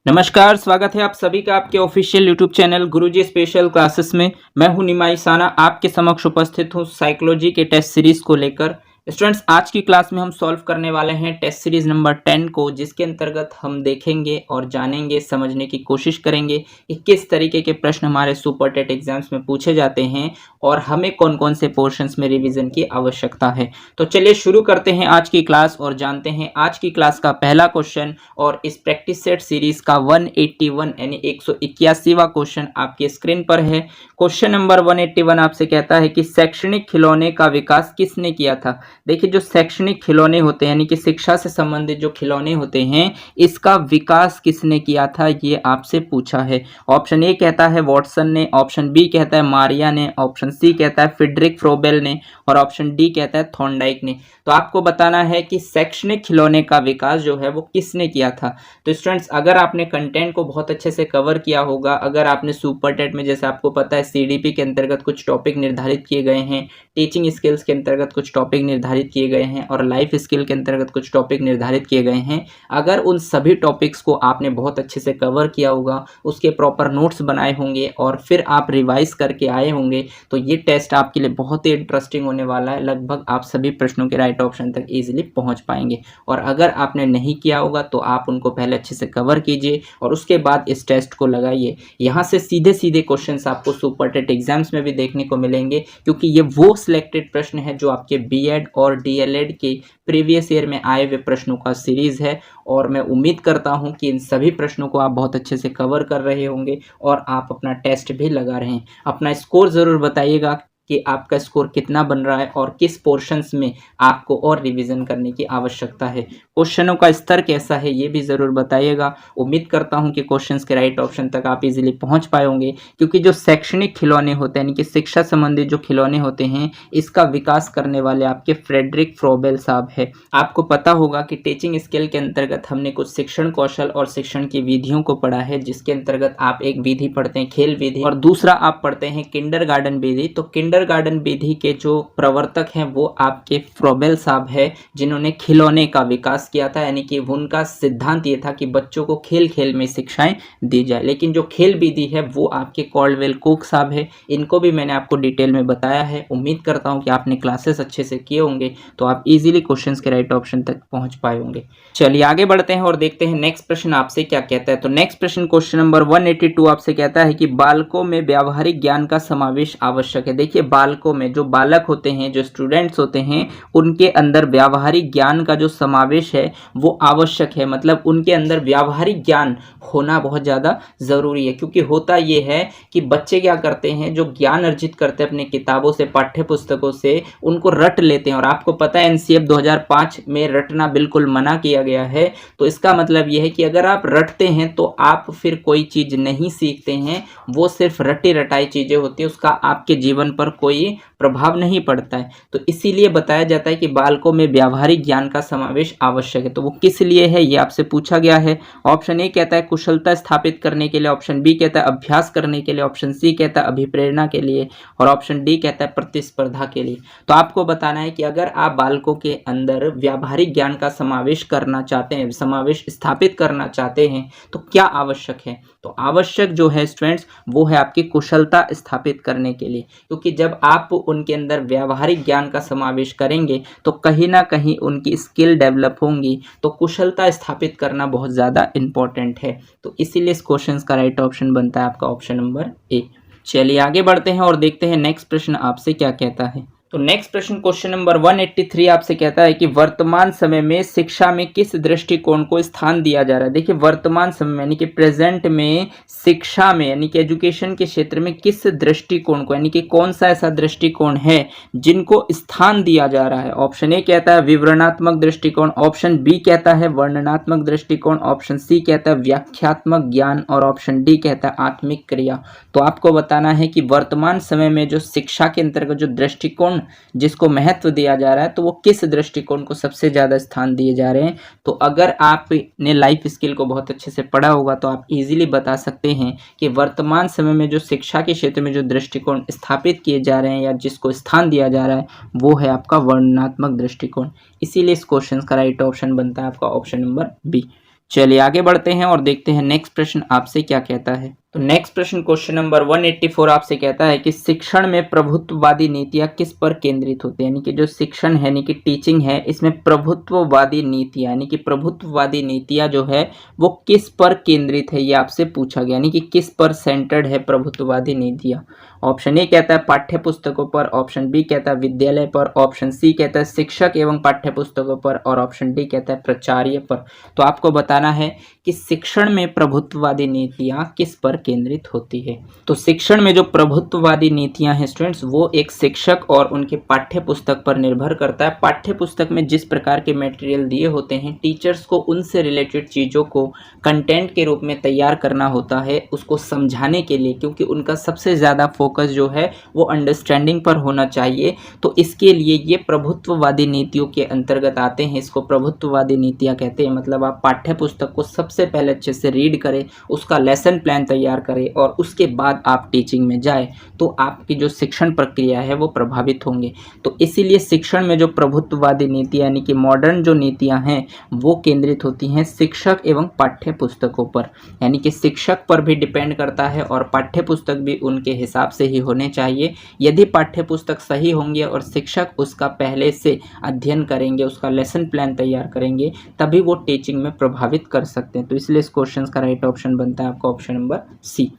नमस्कार, स्वागत है आप सभी का आपके ऑफिशियल यूट्यूब चैनल गुरुजी स्पेशल क्लासेस में। मैं हूं निमाई साना, आपके समक्ष उपस्थित हूं साइकोलॉजी के टेस्ट सीरीज को लेकर। स्टूडेंट्स, आज की क्लास में हम सॉल्व करने वाले हैं टेस्ट सीरीज नंबर 10 को, जिसके अंतर्गत हम देखेंगे और जानेंगे, समझने की कोशिश करेंगे कि किस तरीके के प्रश्न हमारे सुपर टेट एग्जाम्स में पूछे जाते हैं और हमें कौन कौन से पोर्शंस में रिवीजन की आवश्यकता है। तो चलिए शुरू करते हैं आज की क्लास और जानते हैं आज की क्लास का पहला क्वेश्चन। और इस प्रैक्टिस सेट सीरीज का 181 यानी 181वां क्वेश्चन आपकी स्क्रीन पर है। क्वेश्चन नंबर 181 आपसे कहता है कि शैक्षणिक खिलौने का विकास किसने किया था। देखिए, जो शैक्षणिक खिलौने होते हैं यानी कि शिक्षा से संबंधित जो खिलौने होते हैं, इसका विकास किसने किया था, ये आपसे पूछा है। ऑप्शन ए कहता है वॉटसन ने, ऑप्शन बी कहता है मारिया ने, ऑप्शन सी कहता है फ्रेडरिक फ्रोबेल ने और ऑप्शन डी कहता है थॉर्नडाइक ने। तो आपको बताना है कि शैक्षणिक खिलौने का विकास जो है वो किसने किया था। तो स्टूडेंट्स, अगर आपने कंटेंट को बहुत अच्छे से कवर किया होगा, अगर आपने सुपर टेट में, जैसे आपको पता है, सीडीपी के अंतर्गत कुछ टॉपिक निर्धारित किए गए हैं, टीचिंग स्किल्स के अंतर्गत कुछ टॉपिक निर्धारित किए गए हैं और लाइफ स्किल के अंतर्गत कुछ टॉपिक निर्धारित किए गए हैं, अगर उन सभी टॉपिक्स को आपने बहुत अच्छे से कवर किया होगा, उसके प्रॉपर नोट्स बनाए होंगे और फिर आप रिवाइज करके आए होंगे, तो ये टेस्ट आपके लिए बहुत ही इंटरेस्टिंग होने वाला है। लगभग आप सभी प्रश्नों के राइट ऑप्शन तक ईजिली पहुंच पाएंगे। और अगर आपने नहीं किया होगा तो आप उनको पहले अच्छे से कवर कीजिए और उसके बाद इस टेस्ट को लगाइए। यहाँ से सीधे सीधे क्वेश्चंस आपको सुपर टेट एग्जाम्स में भी देखने को मिलेंगे, क्योंकि ये वो सिलेक्टेड प्रश्न है जो आपके बीएड और डीएलएड के प्रीवियस ईयर में आए हुए प्रश्नों का सीरीज है। और मैं उम्मीद करता हूं कि इन सभी प्रश्नों को आप बहुत अच्छे से कवर कर रहे होंगे और आप अपना टेस्ट भी लगा रहे हैं। अपना स्कोर ज़रूर बताइएगा कि आपका स्कोर कितना बन रहा है और किस पोर्शंस में आपको और रिवीजन करने की आवश्यकता है। क्वेश्चनों का स्तर कैसा है ये भी ज़रूर बताइएगा। उम्मीद करता हूं कि क्वेश्चंस के राइट ऑप्शन तक आप इजीली पहुंच पाए होंगे, क्योंकि जो शैक्षणिक खिलौने होते हैं यानी कि शिक्षा संबंधित जो खिलौने होते हैं, इसका विकास करने वाले आपके फ्रेडरिक फ्रोबेल साहब है। आपको पता होगा कि टीचिंग स्किल के अंतर्गत हमने कुछ शिक्षण कौशल और शिक्षण की विधियों को पढ़ा है, जिसके अंतर्गत आप एक विधि पढ़ते हैं खेल विधि और दूसरा आप पढ़ते हैं किंडरगार्टन विधि। तो किंडरगार्टन विधि के जो प्रवर्तक हैं वो आपके फ्रोबेल साहब है, जिन्होंने खिलौने का विकास किया था। यानी कि उनका सिद्धांत ये था कि बच्चों को खेल खेल में शिक्षाएं दी जाए। लेकिन जो खेल विधि है वो आपके कॉल्डवेल कुक साहब है। इनको भी मैंने आपको डिटेल में बताया है। उम्मीद करता हूं कि आपने क्लासेस अच्छे से किए होंगे तो आप इजीली क्वेश्चंस के राइट ऑप्शन तक पहुंच पाए होंगे। चलिए आगे बढ़ते हैं और देखते हैं नेक्स्ट प्रश्न आपसे क्या कहता है। तो नेक्स्ट प्रश्न क्वेश्चन नंबर 182 आपसे कहता है कि बालकों में व्यावहारिक ज्ञान का समावेश आवश्यक है। देखिए, बालकों में जो बालक होते हैं, जो स्टूडेंट्स होते हैं, उनके अंदर व्यावहारिक ज्ञान का जो समावेश है वो आवश्यक है। मतलब उनके अंदर व्यावहारिक ज्ञान होना बहुत ज़्यादा ज़रूरी है, क्योंकि होता ये है कि बच्चे क्या करते हैं, जो ज्ञान अर्जित करते हैं अपने किताबों से, पाठ्य पुस्तकों से, उनको रट लेते हैं। और आपको पता है एनसीएफ 2005 में रटना बिल्कुल मना किया गया है। तो इसका मतलब यह है कि अगर आप रटते हैं तो आप फिर कोई चीज़ नहीं सीखते हैं, वो सिर्फ रटी रटाई चीज़ें होती है, उसका आपके जीवन पर कोई प्रभाव नहीं पड़ता है। तो इसीलिए बताया जाता है कि बालकों में व्यावहारिक ज्ञान का समावेश आवश्यक है। तो वो किस लिए है ये आपसे पूछा गया है। ऑप्शन ए कहता है कुशलता स्थापित करने के लिए, ऑप्शन बी कहता है अभ्यास करने के लिए, ऑप्शन सी कहता है अभिप्रेरणा के लिए और ऑप्शन डी कहता है प्रतिस्पर्धा के लिए। तो आपको बताना है कि अगर आप बालकों के अंदर व्यावहारिक ज्ञान का समावेश करना चाहते हैं, समावेश स्थापित करना चाहते हैं, तो क्या आवश्यक है। तो आवश्यक जो है स्टूडेंट्स वो है आपकी कुशलता स्थापित करने के लिए, क्योंकि जब आप उनके अंदर व्यावहारिक ज्ञान का समावेश करेंगे तो कहीं ना कहीं उनकी स्किल डेवलप होंगी। तो कुशलता स्थापित करना बहुत ज़्यादा इंपॉर्टेंट है। तो इसीलिए इस क्वेश्चन का राइट ऑप्शन बनता है आपका ऑप्शन नंबर ए। चलिए आगे बढ़ते हैं और देखते हैं नेक्स्ट प्रश्न आपसे क्या कहता है। तो नेक्स्ट प्रश्न क्वेश्चन नंबर 183 आपसे कहता है कि वर्तमान समय में शिक्षा में किस दृष्टिकोण को स्थान दिया जा रहा है। देखिए, वर्तमान समय में यानी कि प्रेजेंट में शिक्षा में यानी कि एजुकेशन के क्षेत्र में किस दृष्टिकोण को, यानी कि कौन सा ऐसा दृष्टिकोण है जिनको स्थान दिया जा रहा है। ऑप्शन ए कहता है विवरणात्मक दृष्टिकोण, ऑप्शन बी कहता है वर्णनात्मक दृष्टिकोण, ऑप्शन सी कहता है व्याख्यात्मक ज्ञान और ऑप्शन डी कहता है आत्मिक क्रिया। तो आपको बताना है कि वर्तमान समय में जो शिक्षा के अंतर्गत जो दृष्टिकोण जिसको महत्व दिया जा रहा है, तो वो किस दृष्टिकोण को सबसे ज्यादा स्थान दिए जा रहे हैं। तो अगर आपने लाइफ स्किल को बहुत अच्छे से पढ़ा होगा तो आप इजीली बता सकते हैं कि वर्तमान समय में जो शिक्षा के क्षेत्र में जो दृष्टिकोण स्थापित किए जा रहे हैं या जिसको स्थान दिया जा रहा है वो है आपका वर्णनात्मक दृष्टिकोण। इसीलिए इस क्वेश्चन का राइट ऑप्शन बनता है आपका ऑप्शन नंबर बी। चलिए आगे बढ़ते हैं और देखते हैं नेक्स्ट प्रश्न आपसे क्या कहता है। तो नेक्स्ट प्रश्न क्वेश्चन नंबर 184 आपसे कहता है कि शिक्षण में प्रभुत्ववादी नीतियां किस पर केंद्रित होती है, यानी कि जो शिक्षण है यानी कि टीचिंग है, इसमें प्रभुत्ववादी नीतियां यानी कि प्रभुत्ववादी नीतियां जो है वो किस पर केंद्रित है, ये आपसे पूछा गया, यानी कि किस पर सेंटर्ड है प्रभुत्ववादी नीतियां। ऑप्शन ए कहता है पाठ्य पुस्तकों पर, ऑप्शन बी कहता है विद्यालय पर, ऑप्शन सी कहता है शिक्षक एवं पाठ्य पुस्तकों पर, और ऑप्शन डी कहता है प्राचार्य पर। तो आपको बताना है कि शिक्षण में प्रभुत्ववादी नीतियां किस पर केंद्रित होती है। तो शिक्षण में जो प्रभुत्ववादी नीतियां हैं स्टूडेंट्स, वो एक शिक्षक और उनके पाठ्य पुस्तक पर निर्भर करता है। पाठ्य पुस्तक में जिस प्रकार के मटेरियल दिए होते हैं, टीचर्स को उनसे रिलेटेड चीज़ों को कंटेंट के रूप में तैयार करना होता है उसको समझाने के लिए, क्योंकि उनका सबसे ज़्यादा फोकस जो है वो अंडरस्टैंडिंग पर होना चाहिए। तो इसके लिए ये प्रभुत्ववादी नीतियों के अंतर्गत आते हैं। इसको प्रभुत्ववादी नीतियाँ कहते हैं। मतलब आप पाठ्य पुस्तक को सबसे पहले अच्छे से रीड करें, उसका लेसन प्लान तैयार करें और उसके बाद आप टीचिंग में जाए, तो आपकी जो शिक्षण प्रक्रिया है वो प्रभावित होंगे। तो इसीलिए शिक्षण में जो प्रभुत्ववादी नीति यानी कि मॉडर्न जो नीतियां हैं वो केंद्रित होती हैं शिक्षक एवं पाठ्य पुस्तकों पर, यानी कि शिक्षक पर भी डिपेंड करता है और पाठ्य पुस्तक भी उनके हिसाब से ही होने चाहिए। यदि पाठ्य पुस्तक सही होंगे और शिक्षक उसका पहले से अध्ययन करेंगे, उसका लेसन प्लान तैयार करेंगे, तभी वो टीचिंग में प्रभावित कर सकते हैं। तो इसलिए इस क्वेश्चन का राइट ऑप्शन बनता है आपका ऑप्शन नंबर सी।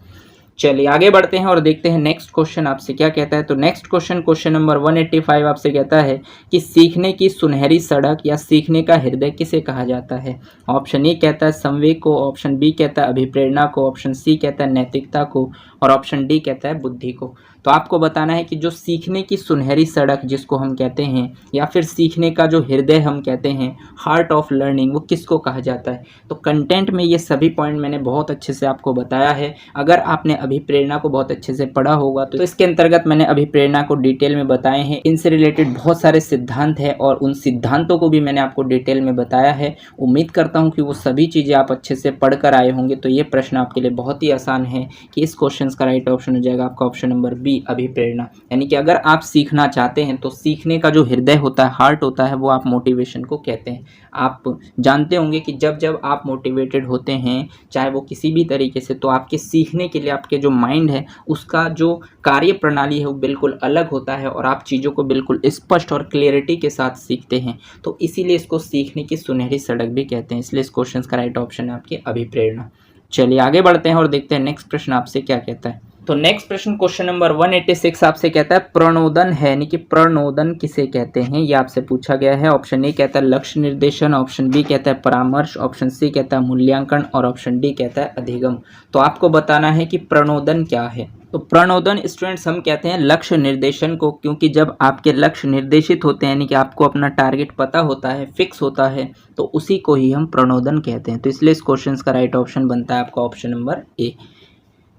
चलिए आगे बढ़ते हैं और देखते हैं नेक्स्ट क्वेश्चन आपसे क्या कहता है। तो नेक्स्ट क्वेश्चन नंबर 185 आपसे कहता है कि सीखने की सुनहरी सड़क या सीखने का हृदय किसे कहा जाता है। ऑप्शन ए कहता है संवेग को, ऑप्शन बी कहता है अभिप्रेरणा को, ऑप्शन सी कहता है नैतिकता को, और ऑप्शन डी कहता है बुद्धि को। तो आपको बताना है कि जो सीखने की सुनहरी सड़क जिसको हम कहते हैं, या फिर सीखने का जो हृदय हम कहते हैं, हार्ट ऑफ लर्निंग, वो किसको कहा जाता है। तो कंटेंट में ये सभी पॉइंट मैंने बहुत अच्छे से आपको बताया है। अगर आपने अभिप्रेरणा को बहुत अच्छे से पढ़ा होगा तो इसके अंतर्गत मैंने अभिप्रेरणा को डिटेल में बताए हैं। इनसे रिलेटेड बहुत सारे सिद्धांत हैं और उन सिद्धांतों को भी मैंने आपको डिटेल में बताया है। उम्मीद करता हूँ कि वो सभी चीज़ें आप अच्छे से पढ़ कर आए होंगे। तो ये प्रश्न आपके लिए बहुत ही आसान है कि इस क्वेश्चन का राइट ऑप्शन हो जाएगा आपका ऑप्शन नंबर बी अभिप्रेरणा। यानी कि अगर आप सीखना चाहते हैं तो सीखने का जो हृदय होता है, हार्ट होता है, वो आप मोटिवेशन को कहते हैं। आप जानते होंगे कि जब जब आप मोटिवेटेड होते हैं, चाहे वो किसी भी तरीके से, तो आपके सीखने के लिए आपके जो माइंड है उसका जो कार्य प्रणाली है वो बिल्कुल अलग होता है और आप चीज़ों को बिल्कुल स्पष्ट और क्लियरिटी के साथ सीखते हैं। तो इसीलिए इसको सीखने की सुनहरी सड़क भी कहते हैं। इसलिए इस क्वेश्चन का राइट ऑप्शन है आपकी अभिप्रेरणा। चलिए आगे बढ़ते हैं और देखते हैं नेक्स्ट प्रश्न आपसे क्या कहता है। तो नेक्स्ट प्रश्न क्वेश्चन नंबर 186 आपसे कहता है प्रणोदन है, यानी कि प्रणोदन किसे कहते हैं, ये आपसे पूछा गया है। ऑप्शन ए कहता है लक्ष्य निर्देशन, ऑप्शन बी कहता है परामर्श, ऑप्शन सी कहता है मूल्यांकन, और ऑप्शन डी कहता है अधिगम। तो आपको बताना है कि प्रणोदन क्या है। तो प्रणोदन स्टूडेंट्स हम कहते हैं लक्ष्य निर्देशन को, क्योंकि जब आपके लक्ष्य निर्देशित होते हैं यानी कि आपको अपना टारगेट पता होता है, फिक्स होता है, तो उसी को ही हम प्रणोदन कहते हैं। तो इसलिए इस क्वेश्चन का राइट ऑप्शन बनता है आपका ऑप्शन नंबर ए।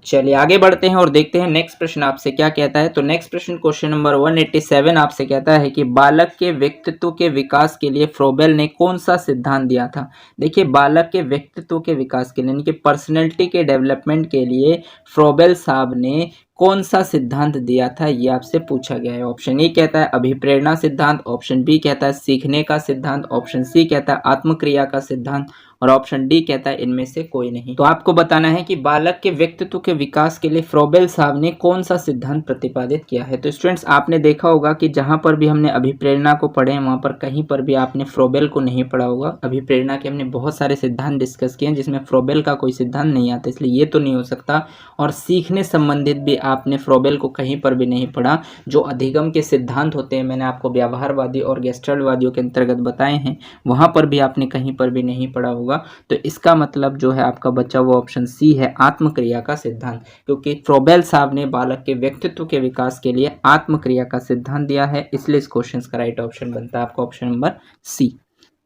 चलिए आगे बढ़ते हैं और देखते हैं नेक्स्ट प्रश्न आपसे क्या कहता है। तो नेक्स्ट प्रश्न क्वेश्चन नंबर 187 आपसे कहता है कि बालक के व्यक्तित्व के विकास के लिए फ्रोबेल ने कौन सा सिद्धांत दिया था। देखिए, बालक के व्यक्तित्व के विकास के लिए यानी कि पर्सनैलिटी के डेवलपमेंट के लिए फ्रोबेल साहब ने कौन सा सिद्धांत दिया था, ये आपसे पूछा गया है। ऑप्शन ए कहता है अभिप्रेरणा सिद्धांत, ऑप्शन बी कहता है सीखने का सिद्धांत, ऑप्शन सी कहता है आत्मक्रिया का सिद्धांत, और ऑप्शन डी कहता है इनमें से कोई नहीं। तो आपको बताना है कि बालक के व्यक्तित्व के विकास के लिए फ्रोबेल साहब ने कौन सा सिद्धांत प्रतिपादित किया है। तो स्टूडेंट्स, आपने देखा होगा कि जहां पर भी हमने अभिप्रेरणा को पढ़े हैं वहां पर कहीं पर भी आपने फ्रोबेल को नहीं पढ़ा होगा। अभिप्रेरणा के हमने बहुत सारे सिद्धांत डिस्कस किए हैं जिसमें फ्रोबेल का कोई सिद्धांत नहीं आता, इसलिए ये तो नहीं हो सकता। और सीखने संबंधित भी आपने फ्रोबेल को कहीं पर भी नहीं पढ़ा। जो अधिगम के सिद्धांत होते हैं मैंने आपको व्यवहारवादी और गेस्टल्टवादियों के अंतर्गत बताए हैं, वहां पर भी आपने कहीं पर भी नहीं पढ़ा होगा। तो इसका मतलब जो है आपका बचा वो ऑप्शन सी है, आत्मक्रिया का सिद्धांत, क्योंकि फ्रोबेल साहब ने बालक के व्यक्तित्व के विकास के लिए आत्मक्रिया का सिद्धांत दिया है। इसलिए इस क्वेश्चन का राइट ऑप्शन बनता है आपका ऑप्शन नंबर सी।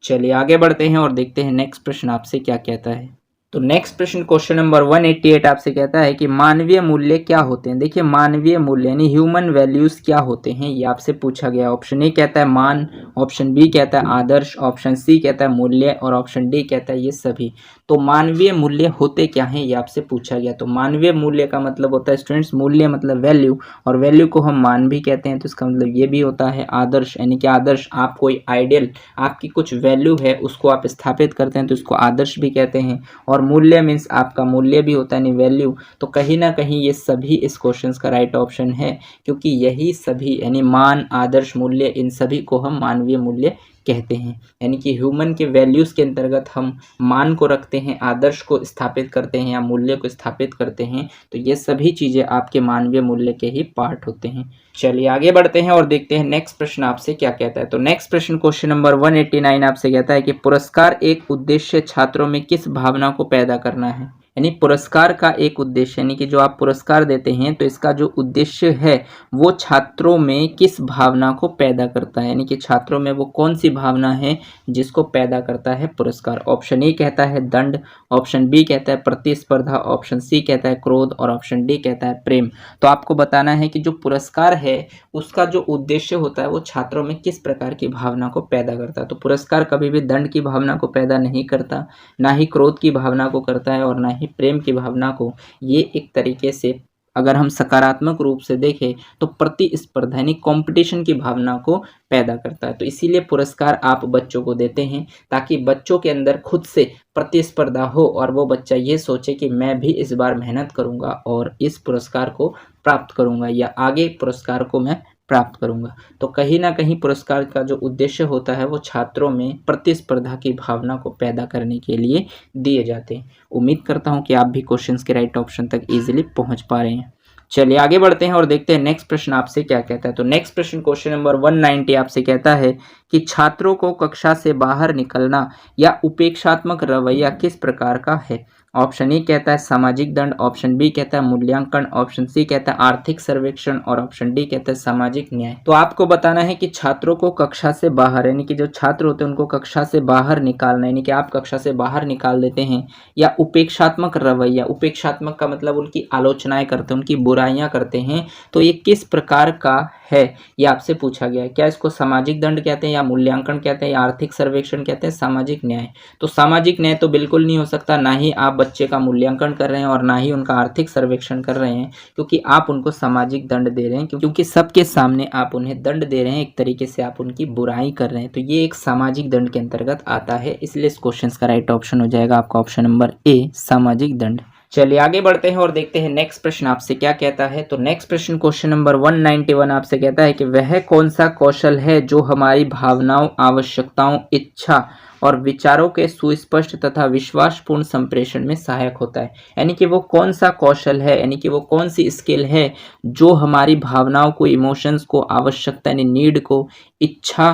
चलिए आगे बढ़ते हैं और देखते हैं नेक्स्ट प्रश्न आपसे क्या कहता है। तो नेक्स्ट प्रश्न क्वेश्चन नंबर 188 आपसे कहता है कि मानवीय मूल्य क्या होते हैं। देखिए, मानवीय मूल्य यानी ह्यूमन वैल्यूज क्या होते हैं, ये आपसे पूछा गया। ऑप्शन ए कहता है मान, ऑप्शन बी कहता है आदर्श, ऑप्शन सी कहता है मूल्य, और ऑप्शन डी कहता है ये सभी। तो मानवीय मूल्य होते क्या हैं, ये आपसे पूछा गया। तो मानवीय मूल्य का मतलब होता है स्टूडेंट्स, मूल्य मतलब वैल्यू, और वैल्यू को हम मान भी कहते हैं। तो इसका मतलब ये भी होता है आदर्श, यानी कि आदर्श, आप कोई आइडियल, आपकी कुछ वैल्यू है उसको आप स्थापित करते हैं तो इसको आदर्श भी कहते हैं। और मूल्य मीन्स आपका मूल्य भी होता है, यानी वैल्यू। तो कहीं ना कहीं ये सभी इस क्वेश्चन का राइट ऑप्शन है, क्योंकि यही सभी यानी मान, आदर्श, मूल्य, इन सभी को हम मानवीय मूल्य कहते हैं। यानी कि ह्यूमन के वैल्यूज़ के अंतर्गत हम मान को रखते हैं, आदर्श को स्थापित करते हैं या मूल्य को स्थापित करते हैं। तो ये सभी चीज़ें आपके मानवीय मूल्य के ही पार्ट होते हैं। चलिए आगे बढ़ते हैं और देखते हैं नेक्स्ट प्रश्न आपसे क्या कहता है। तो नेक्स्ट प्रश्न क्वेश्चन नंबर 189 आपसे कहता है कि पुरस्कार एक उद्देश्य छात्रों में किस भावना को पैदा करना है। यानी पुरस्कार का एक उद्देश्य, यानी कि जो आप पुरस्कार देते हैं तो इसका जो उद्देश्य है वो छात्रों में किस भावना को पैदा करता है, यानी कि छात्रों में वो कौन सी भावना है जिसको पैदा करता है पुरस्कार। ऑप्शन ए कहता है दंड, ऑप्शन बी कहता है प्रतिस्पर्धा, ऑप्शन सी कहता है क्रोध, और ऑप्शन डी कहता है प्रेम। तो आपको बताना है कि जो पुरस्कार है उसका जो उद्देश्य होता है वो छात्रों में किस प्रकार की भावना को पैदा करता है। तो पुरस्कार कभी भी दंड की भावना को पैदा नहीं करता, ना ही क्रोध की भावना को करता है, और ना ही प्रेम की भावना को। ये एक तरीके से अगर हम सकारात्मक रूप से देखें तो प्रतिस्पर्धा यानी कंपटीशन की भावना को पैदा करता है। तो इसीलिए पुरस्कार आप बच्चों को देते हैं ताकि बच्चों के अंदर खुद से प्रतिस्पर्धा हो और वो बच्चा ये सोचे कि मैं भी इस बार मेहनत करूंगा और इस पुरस्कार को प्राप्त करूंगा या आगे पुरस्कार को मैं प्राप्त करूंगा। तो कहीं ना कहीं पुरस्कार का जो उद्देश्य होता है वो छात्रों में प्रतिस्पर्धा की भावना को पैदा करने के लिए दिए जाते हैं। उम्मीद करता हूं कि आप भी क्वेश्चंस के राइट ऑप्शन तक इजीली पहुंच पा रहे हैं। चलिए आगे बढ़ते हैं और देखते हैं नेक्स्ट प्रश्न आपसे क्या कहता है। तो नेक्स्ट प्रश्न क्वेश्चन नंबर 190 आपसे कहता है कि छात्रों को कक्षा से बाहर निकलना या उपेक्षात्मक रवैया किस प्रकार का है। ऑप्शन ए कहता है सामाजिक दंड, ऑप्शन बी कहता है मूल्यांकन, ऑप्शन सी कहता है आर्थिक सर्वेक्षण, और ऑप्शन डी कहता है सामाजिक न्याय। तो आपको बताना है कि छात्रों को कक्षा से बाहर, यानी कि जो छात्र होते हैं उनको कक्षा से बाहर निकालना, यानी कि आप कक्षा से बाहर निकाल देते हैं, या उपेक्षात्मक रवैया, उपेक्षात्मक का मतलब उनकी आलोचनाएं करते हैं, उनकी बुराइयां करते हैं, तो ये किस प्रकार का है ये आपसे पूछा गया है। क्या इसको सामाजिक दंड कहते हैं, या मूल्यांकन कहते हैं, या आर्थिक सर्वेक्षण कहते हैं, सामाजिक न्याय। तो सामाजिक न्याय तो बिल्कुल नहीं हो सकता, ना ही आप बच्चे का मूल्यांकन कर रहे हैं और ना ही उनका आर्थिक सर्वेक्षण कर रहे हैं, क्योंकि आप उनको सामाजिक दंड दे रहे हैं, क्योंकि सबके सामने आप उन्हें दंड दे रहे हैं, एक तरीके से आप उनकी बुराई कर रहे हैं। तो ये एक सामाजिक दंड के अंतर्गत आता है, इसलिए इस क्वेश्चन का राइट ऑप्शन हो जाएगा आपका ऑप्शन नंबर ए, सामाजिक दंड। चलिए आगे बढ़ते हैं और देखते हैं नेक्स्ट प्रश्न आपसे क्या कहता है। तो नेक्स्ट प्रश्न क्वेश्चन नंबर 191 आपसे कहता है कि वह कौन सा कौशल है जो हमारी भावनाओं, आवश्यकताओं, इच्छा और विचारों के सुस्पष्ट तथा विश्वासपूर्ण संप्रेषण में सहायक होता है। यानी कि वो कौन सा कौशल है, यानी कि वो कौन सी स्किल है जो हमारी भावनाओं को, इमोशंस को, आवश्यकता यानी नीड को, इच्छा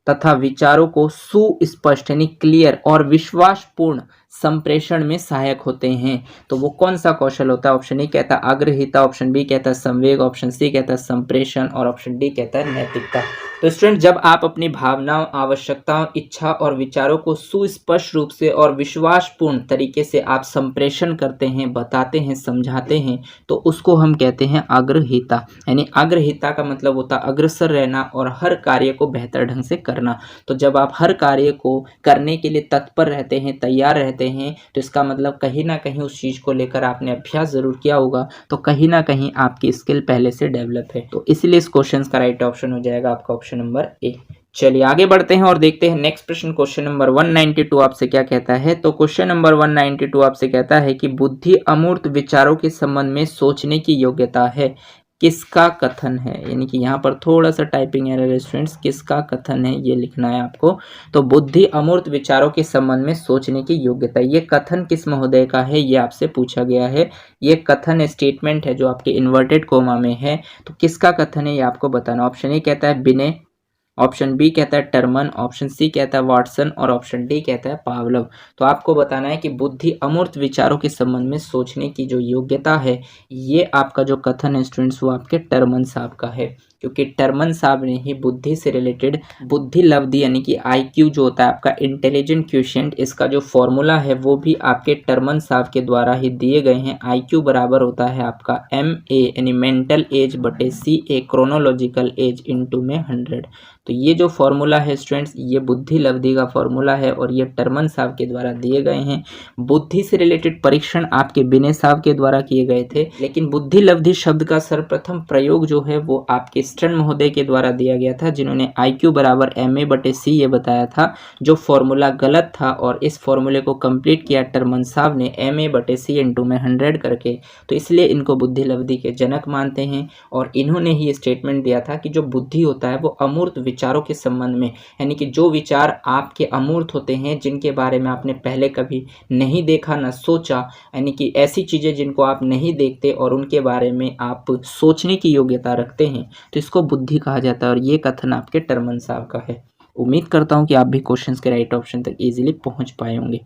तथा विचारों को सुस्पष्ट यानी क्लियर और विश्वासपूर्ण संप्रेषण में सहायक होते हैं। तो वो कौन सा कौशल होता है। ऑप्शन ए कहता है आग्रहिता, ऑप्शन बी कहता है संवेग, ऑप्शन सी कहता है संप्रेषण, और ऑप्शन डी कहता है नैतिकता। तो स्टूडेंट, जब आप अपनी भावनाओं, आवश्यकताओं, इच्छा और विचारों को सुस्पष्ट रूप से और विश्वासपूर्ण तरीके से आप संप्रेषण करते हैं, बताते हैं, समझाते हैं, तो उसको हम कहते हैं आग्रहिता। यानी आग्रहिता का मतलब होता है अग्रसर रहना और हर कार्य को बेहतर ढंग से करना। तो जब आप हर कार्य को करने के लिए तत्पर रहते हैं, तैयार रहते हैं, तो इसका मतलब कहीं ना कहीं उस चीज़ को लेकर आपने अभ्यास जरूर किया होगा, तो कहीं ना कहीं आपकी स्किल पहले से डेवलप है। तो इसलिए इस क्वेश्चन का राइट ऑप्शन हो जाएगा आपका ऑप्शन नंबर ए। चलिए आगे बढ़ते हैं और देखते हैं नेक्स्ट प्रश्न क्वेश्चन नंबर 192 आपसे क्या कहता है। तो क्वेश्चन नंबर 192 आपसे कहता है कि बुद्धि अमूर्त विचारों के संबंध में सोचने की योग्यता है, किसका कथन है। यानी कि यहाँ पर थोड़ा सा टाइपिंग एरर है स्टूडेंट्स, किसका कथन है ये लिखना है आपको। तो बुद्धि अमूर्त विचारों के संबंध में सोचने की योग्यता, ये कथन किस महोदय का है ये आपसे पूछा गया है। ये कथन स्टेटमेंट है जो आपके इन्वर्टेड कोमा में है। तो किसका कथन है ये आपको बताना। ऑप्शन ए कहता है बिने, ऑप्शन बी कहता है टर्मन, ऑप्शन सी कहता है वाटसन, और ऑप्शन डी कहता है पावलोव। तो आपको बताना है कि बुद्धि अमूर्त विचारों के संबंध में सोचने की जो योग्यता है, ये आपका जो कथन है स्टूडेंट्स वो आपके टर्मन साहब का है। क्योंकि टर्मन साहब ने ही बुद्धि से रिलेटेड बुद्धि लब्धि यानी कि IQ जो होता है आपका इंटेलिजेंट क्वेश्चन, इसका जो फॉर्मूला है वो भी आपके टर्मन साहब के द्वारा ही दिए गए हैं। IQ बराबर होता है आपका MA यानी मेंटल एज बटे CA क्रोनोलॉजिकल एज इंटू में 100। तो ये जो फॉर्मूला है स्टूडेंट्स, ये बुद्धि लब्धि का फॉर्मूला है और ये टर्मन साहब के द्वारा दिए गए हैं। बुद्धि से रिलेटेड परीक्षण आपके बिने साहब के द्वारा किए गए थे, लेकिन बुद्धि लब्धि शब्द का सर्वप्रथम प्रयोग जो है वो आपके स्टर्न महोदय के द्वारा दिया गया था, जिन्होंने IQ बराबर MA बटे C ये बताया था, जो फॉर्मूला गलत था। और इस फॉर्मूले को कंप्लीट किया टर्मन साहब ने MA बटे C इंटू में 100 करके, तो इसलिए इनको बुद्धि लब्धि के जनक मानते हैं। और इन्होंने ही स्टेटमेंट दिया था कि जो बुद्धि होता है वो अमूर्त विचारों के संबंध में, यानी कि जो विचार आपके अमूर्त होते हैं, जिनके बारे में आपने पहले कभी नहीं देखा ना सोचा, यानी कि ऐसी चीज़ें जिनको आप नहीं देखते और उनके बारे में आप सोचने की योग्यता रखते हैं, तो इसको बुद्धि कहा जाता है। और ये कथन आपके टर्मन साहब का है। उम्मीद करता हूँ कि आप भी क्वेश्चंस के राइट ऑप्शन तक इजीली पहुँच पाए होंगे।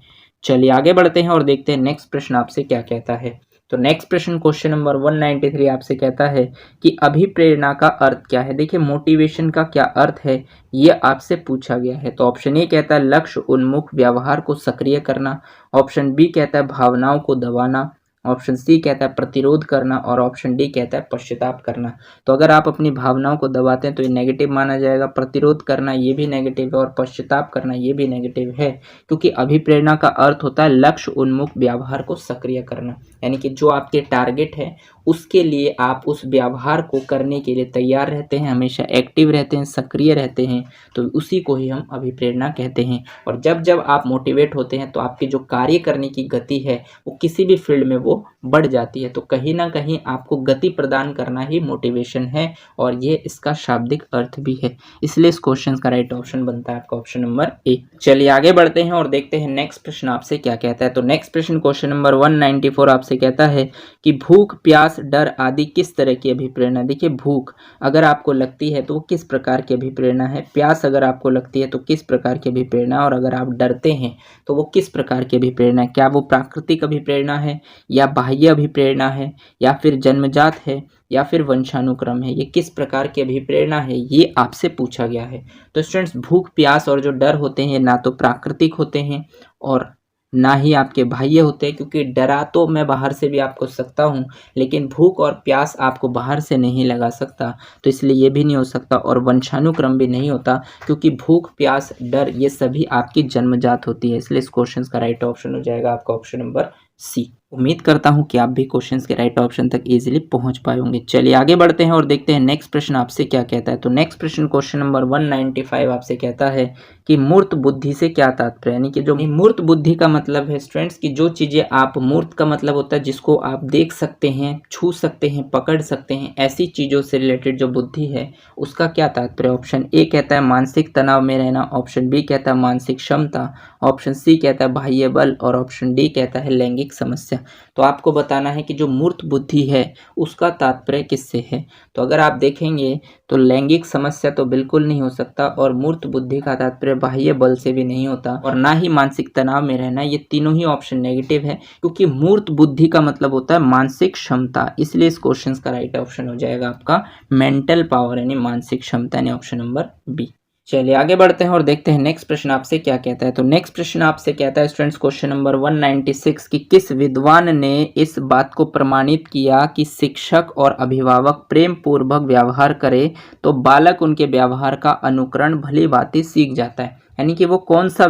चलिए आगे बढ़ते हैं और देखते हैं नेक्स्ट प्रश्न आपसे क्या कहता है। तो नेक्स्ट प्रश्न क्वेश्चन नंबर 193 आपसे कहता है कि अभिप्रेरणा का अर्थ क्या है। देखिए मोटिवेशन का क्या अर्थ है ये आपसे पूछा गया है। तो ऑप्शन ए कहता है लक्ष्य उन्मुख व्यवहार को सक्रिय करना, ऑप्शन बी कहता है भावनाओं को दबाना, ऑप्शन सी कहता है प्रतिरोध करना और ऑप्शन डी कहता है पश्चाताप करना। तो अगर आप अपनी भावनाओं को दबाते हैं तो ये नेगेटिव माना जाएगा, प्रतिरोध करना ये भी नेगेटिव है और पश्चाताप करना ये भी नेगेटिव है, क्योंकि अभिप्रेरणा का अर्थ होता है लक्ष्य उन्मुख व्यवहार को सक्रिय करना, यानी कि जो आपके टारगेट है उसके लिए आप उस व्यवहार को करने के लिए तैयार रहते हैं, हमेशा एक्टिव रहते हैं, सक्रिय रहते हैं, तो उसी को ही हम अभिप्रेरणा कहते हैं। और जब जब आप मोटिवेट होते हैं तो आपकी जो कार्य करने की गति है वो किसी भी फील्ड में वो बढ़ जाती है। तो कहीं ना कहीं आपको गति प्रदान करना ही मोटिवेशन है और ये इसका शाब्दिक अर्थ भी है, इसलिए इस क्वेश्चन का राइट ऑप्शन बनता है आपका ऑप्शन नंबर ए। चलिए आगे बढ़ते हैं और देखते हैं नेक्स्ट प्रश्न आपसे क्या कहता है। तो नेक्स्ट प्रश्न क्वेश्चन नंबर 194 आपसे कहता है कि भूख, प्यास, डर आदि किस तरह की अभिप्रेरणा। देखिए भूख अगर आपको लगती है तो वो किस प्रकार की अभिप्रेरणा है, प्यास अगर आपको लगती है तो किस प्रकार की अभिप्रेरणा, और अगर आप डरते हैं तो वो किस प्रकार की अभिप्रेरणा है। क्या वो प्राकृतिक अभिप्रेरणा है या बाह्य अभिप्रेरणा है या फिर जन्मजात है या फिर वंशानुक्रम है, ये किस प्रकार की अभिप्रेरणा है ये आपसे पूछा गया है। तो स्टूडेंट्स भूख, प्यास और जो डर होते हैं ना तो प्राकृतिक होते हैं और ना ही आपके बाह्य होते हैं, क्योंकि डरा तो मैं बाहर से भी आपको सकता हूँ लेकिन भूख और प्यास आपको बाहर से नहीं लगा सकता, तो इसलिए ये भी नहीं हो सकता। और वंशानुक्रम भी नहीं होता, क्योंकि भूख, प्यास, डर ये सभी आपकी जन्मजात होती है, इसलिए इस क्वेश्चन का राइट ऑप्शन हो जाएगा आपका ऑप्शन नंबर सी। उम्मीद करता हूं कि आप भी क्वेश्चंस के राइट ऑप्शन तक इजीली पहुंच पाए होंगे। चलिए आगे बढ़ते हैं और देखते हैं नेक्स्ट प्रश्न आपसे क्या कहता है। तो नेक्स्ट प्रश्न क्वेश्चन नंबर 195 आपसे कहता है कि मूर्त बुद्धि से क्या तात्पर्य, यानी कि जो मूर्त बुद्धि का मतलब है स्टूडेंट्स की जो चीज़ें आप, मूर्त का मतलब होता है जिसको आप देख सकते हैं, छू सकते हैं, पकड़ सकते हैं, ऐसी चीज़ों से रिलेटेड जो बुद्धि है उसका क्या तात्पर्य। ऑप्शन ए कहता है मानसिक तनाव में रहना, ऑप्शन बी कहता है मानसिक क्षमता, ऑप्शन सी कहता है बाह्य बल और ऑप्शन डी कहता है लैंगिक समस्या। तो आपको बताना है कि जो मूर्त बुद्धि है उसका तात्पर्य किससे है। तो अगर आप देखेंगे तो लैंगिक समस्या तो बिल्कुल नहीं हो सकता और मूर्त बुद्धि का तात्पर्य बाह्य बल से भी नहीं होता और ना ही मानसिक तनाव में रहना, ये तीनों ही ऑप्शन नेगेटिव है, क्योंकि मूर्त बुद्धि का मतलब होता है मानसिक क्षमता, इसलिए इस क्वेश्चन का राइट ऑप्शन हो जाएगा आपका मेंटल पावर यानी मानसिक क्षमता यानी ऑप्शन नंबर बी। चलिए आगे बढ़ते हैं और देखते हैं नेक्स्ट प्रश्न आपसे क्या कहता है। तो नेक्स्ट प्रश्न आपसे कहता है स्टूडेंट्स क्वेश्चन नंबर 196 कि किस विद्वान ने इस बात को प्रमाणित किया कि शिक्षक और अभिभावक प्रेम पूर्वक व्यवहार करे तो बालक उनके व्यवहार का अनुकरण भली भांति सीख जाता है। यानी कि वो कौन सा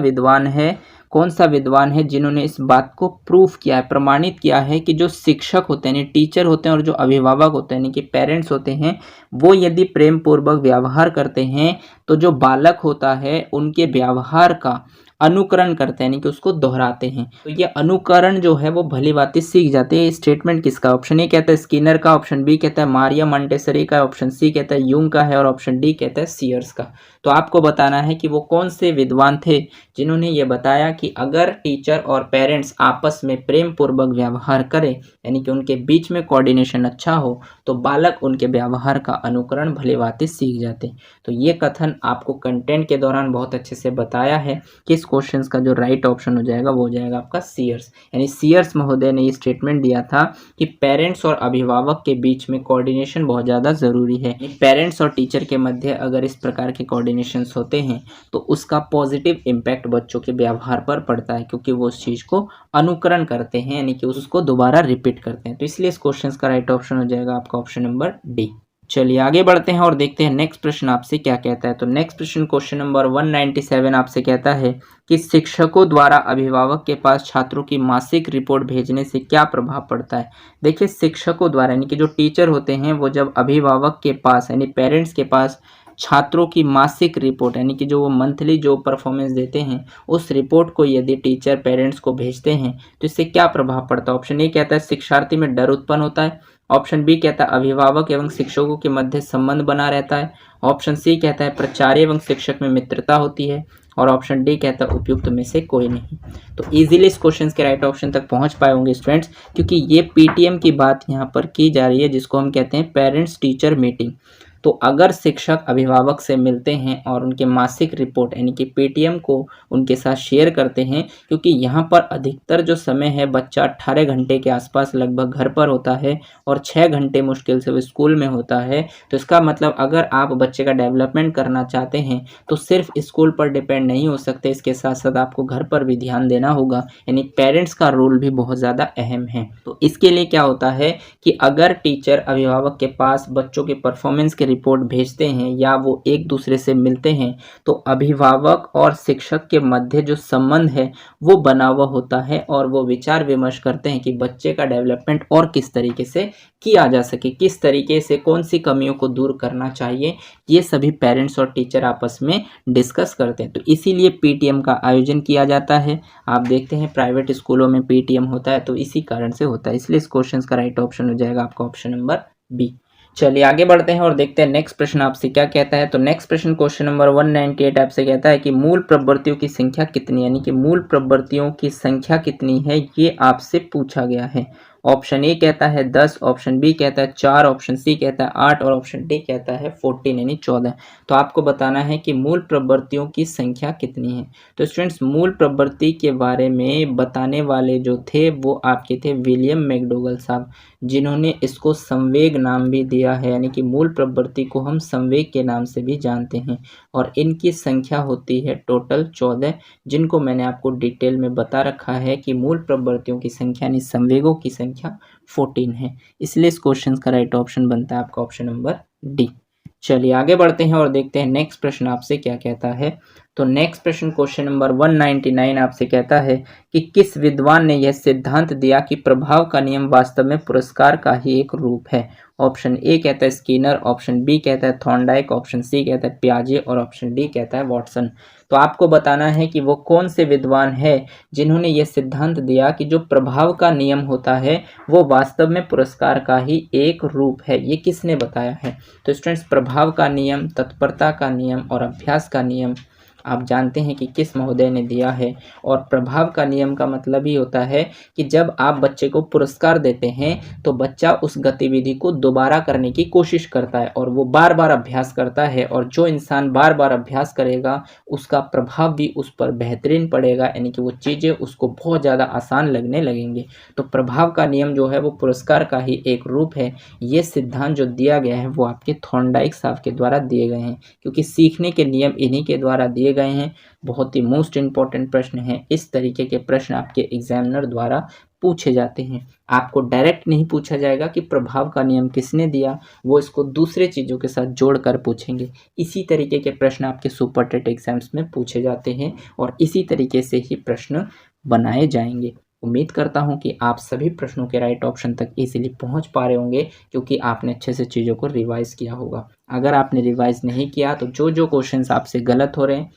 विद्वान है जिन्होंने इस बात को प्रूफ किया है, प्रमाणित किया है कि जो शिक्षक होते हैं, टीचर होते हैं और जो अभिभावक होते हैं यानी कि पेरेंट्स होते हैं, वो यदि प्रेम पूर्वक व्यवहार करते हैं तो जो बालक होता है उनके व्यवहार का अनुकरण करते हैं, यानी कि उसको दोहराते हैं। तो ये अनुकरण जो है वो भली भांति सीख जाते हैं। स्टेटमेंट किसका, ऑप्शन ए कहता है स्किनर का, ऑप्शन बी कहता है मारिया मॉन्टेसरी का, ऑप्शन सी कहता है यूंग का है और ऑप्शन डी कहता है सीयर्स का। तो आपको बताना है कि वो कौन से विद्वान थे जिन्होंने ये बताया कि अगर टीचर और पेरेंट्स आपस में प्रेम पूर्वक व्यवहार करें, यानी कि उनके बीच में कोऑर्डिनेशन अच्छा हो, तो बालक उनके व्यवहार का अनुकरण भली भांति सीख जाते हैं। तो ये कथन आपको कंटेंट के दौरान बहुत अच्छे से बताया है कि इस क्वेश्चन का जो राइट ऑप्शन हो जाएगा वो हो जाएगा आपका सीयर्स। यानी सीयर्स महोदय ने ये स्टेटमेंट दिया था कि पेरेंट्स और अभिभावक के बीच में कोऑर्डिनेशन बहुत ज़्यादा ज़रूरी है। पेरेंट्स और टीचर के मध्य अगर इस प्रकार के कोऑर्डिनेशंस होते हैं तो उसका पॉजिटिव इम्पैक्ट बच्चों के व्यवहार पर पड़ता है, क्योंकि वो उस चीज़ को अनुकरण करते हैं, यानी कि उसको दोबारा रिपीट करते हैं। तो इसलिए इस क्वेश्चन का राइट ऑप्शन हो जाएगा आपका ऑप्शन नंबर डी। चलिए आगे बढ़ते हैं और देखते हैं नेक्स्ट प्रश्न आपसे क्या कहता है। तो नेक्स्ट प्रश्न क्वेश्चन नंबर 197 आपसे कहता है कि शिक्षकों द्वारा अभिभावक के पास छात्रों की मासिक रिपोर्ट भेजने से क्या प्रभाव पड़ता है। देखिए, शिक्षकों द्वारा यानी कि जो टीचर होते हैं वो जब अभिभावक के पास यानी पेरेंट्स के पास छात्रों की मासिक रिपोर्ट यानी कि जो वो मंथली जो परफॉर्मेंस देते हैं उस रिपोर्ट को यदि टीचर पेरेंट्स को भेजते हैं तो इससे क्या प्रभाव पड़ता है। ऑप्शन ए कहता है शिक्षार्थी में डर उत्पन्न होता है। ऑप्शन बी कहता है अभिभावक एवं शिक्षकों के मध्य संबंध बना रहता है। ऑप्शन सी कहता है प्राचार्य एवं शिक्षक में मित्रता होती है। और ऑप्शन डी कहता है उपयुक्त में से कोई नहीं। तो इजीली इस क्वेश्चन के राइट ऑप्शन तक पहुंच पाए होंगे स्टूडेंट्स, क्योंकि ये पीटीएम की बात यहाँ पर की जा रही है जिसको हम कहते हैं पेरेंट्स टीचर मीटिंग। तो अगर शिक्षक अभिभावक से मिलते हैं और उनके मासिक रिपोर्ट यानी कि पीटीएम को उनके साथ शेयर करते हैं, क्योंकि यहाँ पर अधिकतर जो समय है बच्चा 18 घंटे के आसपास लगभग घर पर होता है और 6 घंटे मुश्किल से वो स्कूल में होता है। तो इसका मतलब अगर आप बच्चे का डेवलपमेंट करना चाहते हैं तो सिर्फ स्कूल पर डिपेंड नहीं हो सकते, इसके साथ साथ आपको घर पर भी ध्यान देना होगा, यानी पेरेंट्स का रोल भी बहुत ज़्यादा अहम है। तो इसके लिए क्या होता है कि अगर टीचर अभिभावक के पास बच्चों के परफॉर्मेंस के रिपोर्ट भेजते हैं या वो एक दूसरे से मिलते हैं तो अभिभावक और शिक्षक के मध्य जो संबंध है वो बना हुआ होता है और वो विचार विमर्श करते हैं कि बच्चे का डेवलपमेंट और किस तरीके से किया जा सके, किस तरीके से कौन सी कमियों को दूर करना चाहिए, ये सभी पेरेंट्स और टीचर आपस में डिस्कस करते हैं। तो इसीलिए पीटीएम का आयोजन किया जाता है। आप देखते हैं प्राइवेट स्कूलों में पीटीएम होता है तो इसी कारण से होता है। इसलिए इस क्वेश्चन का राइट ऑप्शन हो जाएगा आपका ऑप्शन नंबर बी। चलिए आगे बढ़ते हैं और देखते हैं नेक्स्ट प्रश्न आपसे क्या कहता है। तो नेक्स्ट प्रश्न क्वेश्चन नंबर 198 आपसे कहता है कि मूल प्रवृत्तियों की संख्या कितनी, यानी कि मूल प्रवृत्तियों की संख्या कितनी है ये आपसे पूछा गया है। ऑप्शन ए कहता है 10, ऑप्शन बी कहता है 4, ऑप्शन सी कहता है 8 और ऑप्शन डी कहता है 14 यानी 14। तो आपको बताना है कि मूल प्रवृत्तियों की संख्या कितनी है। तो स्टूडेंट्स, मूल प्रवृत्ति के बारे में बताने वाले जो थे वो आपके थे विलियम मैकडोगल साहब, जिन्होंने इसको संवेग नाम भी दिया है, यानी कि मूल प्रवृत्ति को हम संवेग के नाम से भी जानते हैं। और इनकी संख्या होती है टोटल 14, जिनको मैंने आपको डिटेल में बता रखा है कि मूल प्रवृत्तियों की संख्या यानी संवेगों की संख्या 14 है। इसलिए इस क्वेश्चन का राइट ऑप्शन बनता है आपका ऑप्शन नंबर डी। चलिए आगे बढ़ते हैं और देखते हैं नेक्स्ट प्रश्न आपसे क्या कहता है। तो नेक्स्ट प्रश्न क्वेश्चन नंबर 199 आपसे कहता है कि किस विद्वान ने यह सिद्धांत दिया कि प्रभाव का नियम वास्तव में पुरस्कार का ही एक रूप है। ऑप्शन ए कहता है स्किनर, ऑप्शन बी कहता है थॉर्नडाइक, ऑप्शन सी कहता है पियाजे और ऑप्शन डी कहता है वॉटसन। तो आपको बताना है कि वो कौन से विद्वान है जिन्होंने ये सिद्धांत दिया कि जो प्रभाव का नियम होता है वो वास्तव में पुरस्कार का ही एक रूप है। ये किसने बताया है। तो स्टूडेंट्स, प्रभाव का नियम, तत्परता का नियम और अभ्यास का नियम आप जानते हैं कि किस महोदय ने दिया है। और प्रभाव का नियम का मतलब ही होता है कि जब आप बच्चे को पुरस्कार देते हैं तो बच्चा उस गतिविधि को दोबारा करने की कोशिश करता है और वो बार बार अभ्यास करता है, और जो इंसान बार बार अभ्यास करेगा उसका प्रभाव भी उस पर बेहतरीन पड़ेगा, यानी कि वो चीज़ें उसको बहुत ज़्यादा आसान लगने लगेंगे। तो प्रभाव का नियम जो है वो पुरस्कार का ही एक रूप है। ये सिद्धांत जो दिया गया है वो आपके थॉर्नडाइक साहब के द्वारा दिए गए हैं, क्योंकि सीखने के नियम इन्हीं के द्वारा दिए गए हैं। बहुत ही मोस्ट इंपॉर्टेंट प्रश्न है। इस तरीके के प्रश्न आपके एग्जामिनर द्वारा पूछे जाते हैं। आपको डायरेक्ट नहीं पूछा जाएगा कि प्रभाव का नियम किसने दिया, वो इसको दूसरे चीज़ों के साथ जोड़कर पूछेंगे। इसी तरीके के प्रश्न आपके सुपर टेट एग्जाम्स में पूछे जाते हैं और इसी तरीके से ही प्रश्न बनाए जाएंगे। उम्मीद करता हूं कि आप सभी प्रश्नों के राइट ऑप्शन तक इजीली पहुंच पा रहे होंगे, क्योंकि आपने अच्छे से चीज़ों को रिवाइज किया होगा। अगर आपने रिवाइज नहीं किया तो जो जो क्वेश्चंस आपसे गलत हो रहे हैं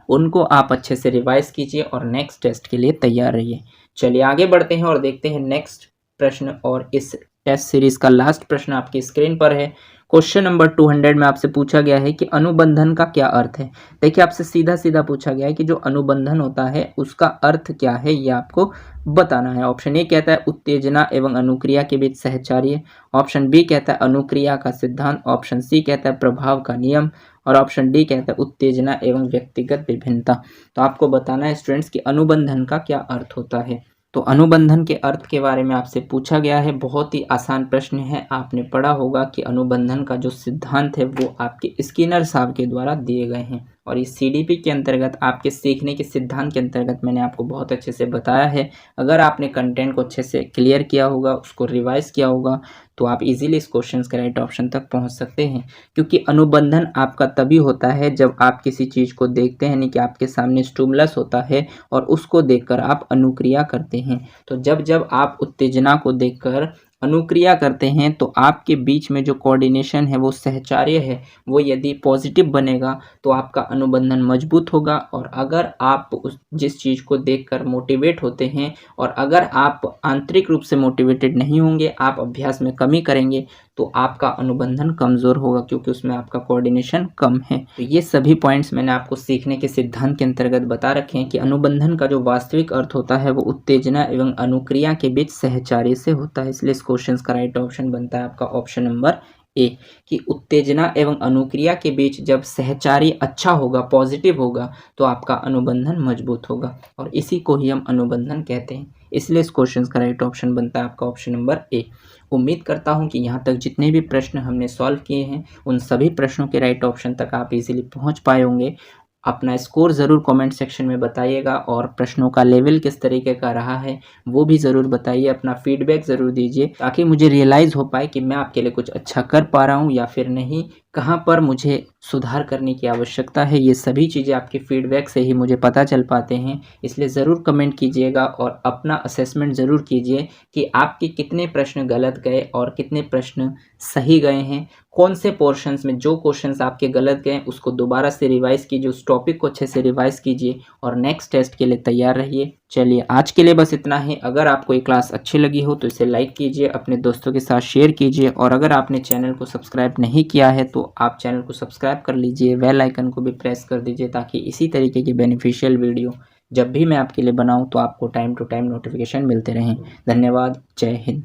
उनको आप अच्छे से रिवाइज कीजिए और नेक्स्ट टेस्ट के लिए तैयार रहिए। चलिए आगे बढ़ते हैं और देखते हैं नेक्स्ट प्रश्न। और इस टेस्ट सीरीज का लास्ट प्रश्न आपकी स्क्रीन पर है। क्वेश्चन नंबर 200 में आपसे पूछा गया है कि अनुबंधन का क्या अर्थ है। देखिए, आपसे सीधा सीधा पूछा गया है कि जो अनुबंधन होता है उसका अर्थ क्या है, ये आपको बताना है। ऑप्शन ए कहता है उत्तेजना एवं अनुक्रिया के बीच सहचार्य, ऑप्शन बी कहता है अनुक्रिया का सिद्धांत, ऑप्शन सी कहता है प्रभाव का नियम, और ऑप्शन डी कहता है उत्तेजना एवं व्यक्तिगत विभिन्नता। तो आपको बताना है स्टूडेंट्स कि अनुबंधन का क्या अर्थ होता है। तो अनुबंधन के अर्थ के बारे में आपसे पूछा गया है, बहुत ही आसान प्रश्न है। आपने पढ़ा होगा कि अनुबंधन का जो सिद्धांत है वो आपके स्किनर साहब के द्वारा दिए गए हैं, और इस सीडीपी के अंतर्गत आपके सीखने के सिद्धांत के अंतर्गत मैंने आपको बहुत अच्छे से बताया है। अगर आपने कंटेंट को अच्छे से क्लियर किया होगा, उसको रिवाइज किया होगा, तो आप इजीली इस क्वेश्चन के राइट ऑप्शन तक पहुंच सकते हैं। क्योंकि अनुबंधन आपका तभी होता है जब आप किसी चीज़ को देखते हैं, यानी कि आपके सामने स्टिमुलस होता है और उसको देखकर आप अनुक्रिया करते हैं। तो जब जब आप उत्तेजना को देखकर अनुक्रिया करते हैं तो आपके बीच में जो कोऑर्डिनेशन है, वो सहचार्य है, वो यदि पॉजिटिव बनेगा तो आपका अनुबंधन मजबूत होगा। और अगर आप उस जिस चीज़ को देखकर मोटिवेट होते हैं और अगर आप आंतरिक रूप से मोटिवेटेड नहीं होंगे, आप अभ्यास में कमी करेंगे, तो आपका अनुबंधन कमज़ोर होगा, क्योंकि उसमें आपका कोऑर्डिनेशन कम है। तो ये सभी पॉइंट्स मैंने आपको सीखने के सिद्धांत के अंतर्गत बता रखे हैं कि अनुबंधन का जो वास्तविक अर्थ होता है वो उत्तेजना एवं अनुक्रिया के बीच सहचार्य से होता है। इसलिए इस क्वेश्चन का राइट ऑप्शन बनता है आपका ऑप्शन नंबर ए, कि उत्तेजना एवं अनुक्रिया के बीच जब सहचार्य अच्छा होगा, पॉजिटिव होगा, तो आपका अनुबंधन मजबूत होगा, और इसी को ही हम अनुबंधन कहते हैं। इसलिए इस क्वेश्चन का राइट ऑप्शन बनता है आपका ऑप्शन नंबर ए। उम्मीद करता हूं कि यहाँ तक जितने भी प्रश्न हमने सॉल्व किए हैं, उन सभी प्रश्नों के राइट ऑप्शन तक आप इजीली पहुँच पाए होंगे। अपना स्कोर ज़रूर कमेंट सेक्शन में बताइएगा, और प्रश्नों का लेवल किस तरीके का रहा है वो भी ज़रूर बताइए। अपना फीडबैक ज़रूर दीजिए, ताकि मुझे रियलाइज़ हो पाए कि मैं आपके लिए कुछ अच्छा कर पा रहा हूँ या फिर नहीं, कहाँ पर मुझे सुधार करने की आवश्यकता है। ये सभी चीज़ें आपके फीडबैक से ही मुझे पता चल पाते हैं। इसलिए ज़रूर कमेंट कीजिएगा और अपना असेसमेंट ज़रूर कीजिए कि आपके कितने प्रश्न गलत गए और कितने प्रश्न सही गए हैं। कौन से पोर्शंस में जो क्वेश्चंस आपके गलत गए उसको दोबारा से रिवाइज़ कीजिए, उस टॉपिक को अच्छे से रिवाइज़ कीजिए और नेक्स्ट टेस्ट के लिए तैयार रहिए। चलिए आज के लिए बस इतना ही। अगर आपको ये क्लास अच्छी लगी हो तो इसे लाइक कीजिए, अपने दोस्तों के साथ शेयर कीजिए, और अगर आपने चैनल को सब्सक्राइब नहीं किया है तो आप चैनल को सब्सक्राइब कर लीजिए, बेल आइकन को भी प्रेस कर दीजिए, ताकि इसी तरीके की बेनिफिशियल वीडियो जब भी मैं आपके लिए बनाऊं तो आपको टाइम टू टाइम नोटिफिकेशन मिलते रहें। धन्यवाद। जय हिंद।